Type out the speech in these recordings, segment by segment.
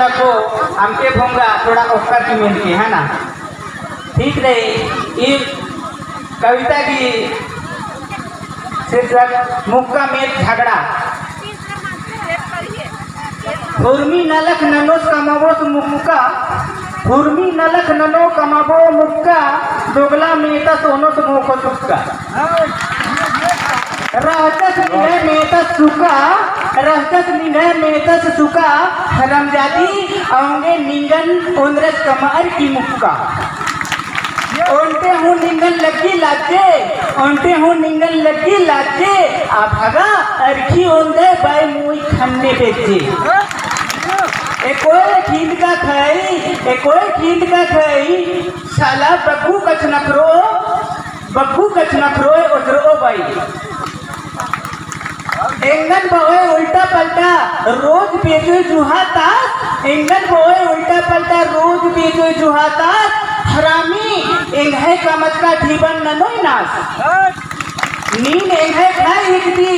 लगो हमके भूंगा थोड़ा ओकर की मिल के है ना ठीक रही। ये कविता की शीर्षक मुक्का में झगड़ा। हुर्मी नलक ननोस कमाबोस मुक्का, हुर्मी नलक ननो कमाबो मुक्का, दोगला मेता सोनोस मोको सुक्का। रहतस निने मेतस सुका, रहतस निने मेतस सुका, हरमजादी आऊंगे निंगन ओंद्रस कमार की मुक्का। ओंटे हूँ निंगन लगी लाचे, ओंटे हूँ निंगन लगी लाचे, आ भगा अरखी ओंदे बाई मुई खन्ने बेचे। एकोए खींद का खाई, एकोए खींद का खाई, साला बग्गू कछ नखरो, बग्गू कछ नखरोए उजरो बाई। एंगन बोए उल्टा पलटा रोज बेचो जुहाता, एंगन बोए उल्टा पलटा रोज बेचो जुहाता, हरामी एंघे कमत का ढीबन ननोई नास। नीन एंघे खाई हिकदी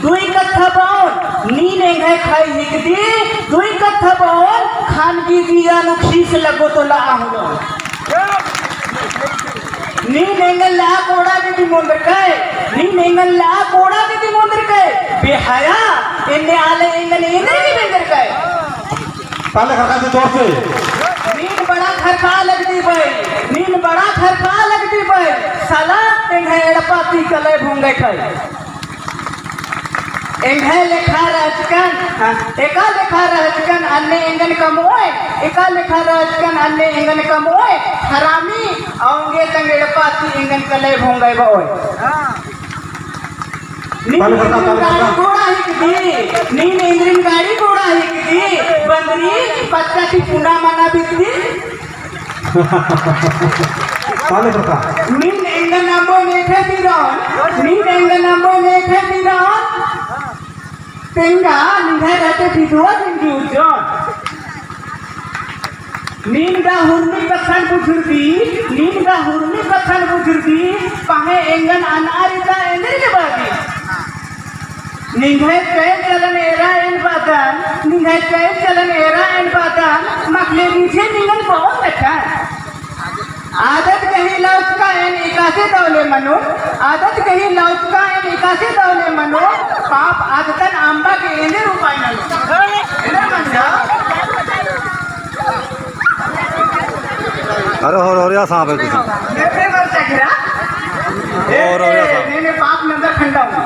दुई कत्था बाउन, नीन एंघे खाई हिकदी दुई कत्था बाउन, खान की दिया नुखीस लगो तो ला आहुलो। नीन एंगल ला कोड़ा के दी मुंदर काय, नीन एंगल ला कोड़ा के दी मुंदर काय, बेहया इन्ने आले एंगल इन्ने की बेंदर काय। पहले खरका से जोर से नीन बड़ा खरका लगती भाई, नीन बड़ा खरका लगती भाई, साला एंघे एड़पा ती कले भूंगे खाई। एंघे लेखा राजकन एका लेखा राजकन अन्य एंगन कमोए, एका लेखा राजकन अन्य एंगन कमोए, हरामी आऊंगे तंगेड़ पाती एंगन कले भोंगे बोए। नीन गाड़ी घोड़ा हिकदी, नीन इंद्रिन गाड़ी घोड़ा हिकदी, बंदरी पत्ता की पुना माना बिकदी। पहले खरका नीन एंगन नंबो नेखे दिरान, नीन एंगन नंबो नेखे दिरान, तेंगा निघे रहते बिधुआ जिंदगी उज्जौन। नीन का हुर्मी कथन बुजुर्गी, नीन का हुर्मी कथन बुजुर्गी, पाहे एंगन अनारिता एंदर के बागी। निघे कई चलन एरा एन बातन, निघे कई चलन एरा एन बातन, मखले नीचे निगन बहुत अच्छा। आदत कहीं लौट का एन इकासे दौले मनो, आदत कहीं लौट का एन इकासे दौले मनो, पाप आदतन आंबा के एने रुपाई नलो। एने मन जा अरे हो रिया सांप है कुछ नेपे मर चकरा और हो रिया सांप ने पाप नंबर खंडा हूं।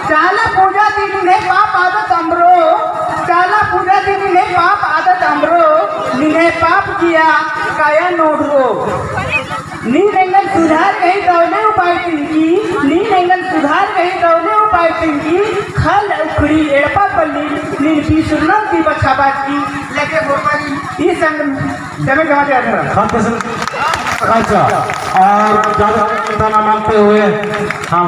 चाला पूजा दीदी ने पाप आदत अमरो, चाला पूजा दीदी ने पाप आदत अमरो, निने पाप किया काया नोडरो। नी रेंगन सुधार कहीं दौले उपाय तिंकी, नी रेंगन सुधार कहीं दौले उपाय तिंकी, खल उखड़ी एड़पा पल्ली निर्पी सुरनम की बच्चाबाज की लगे भोपाली ये संग जमे जमा दिया था। खान पसंद अच्छा और ज़्यादा मानते हुए हाँ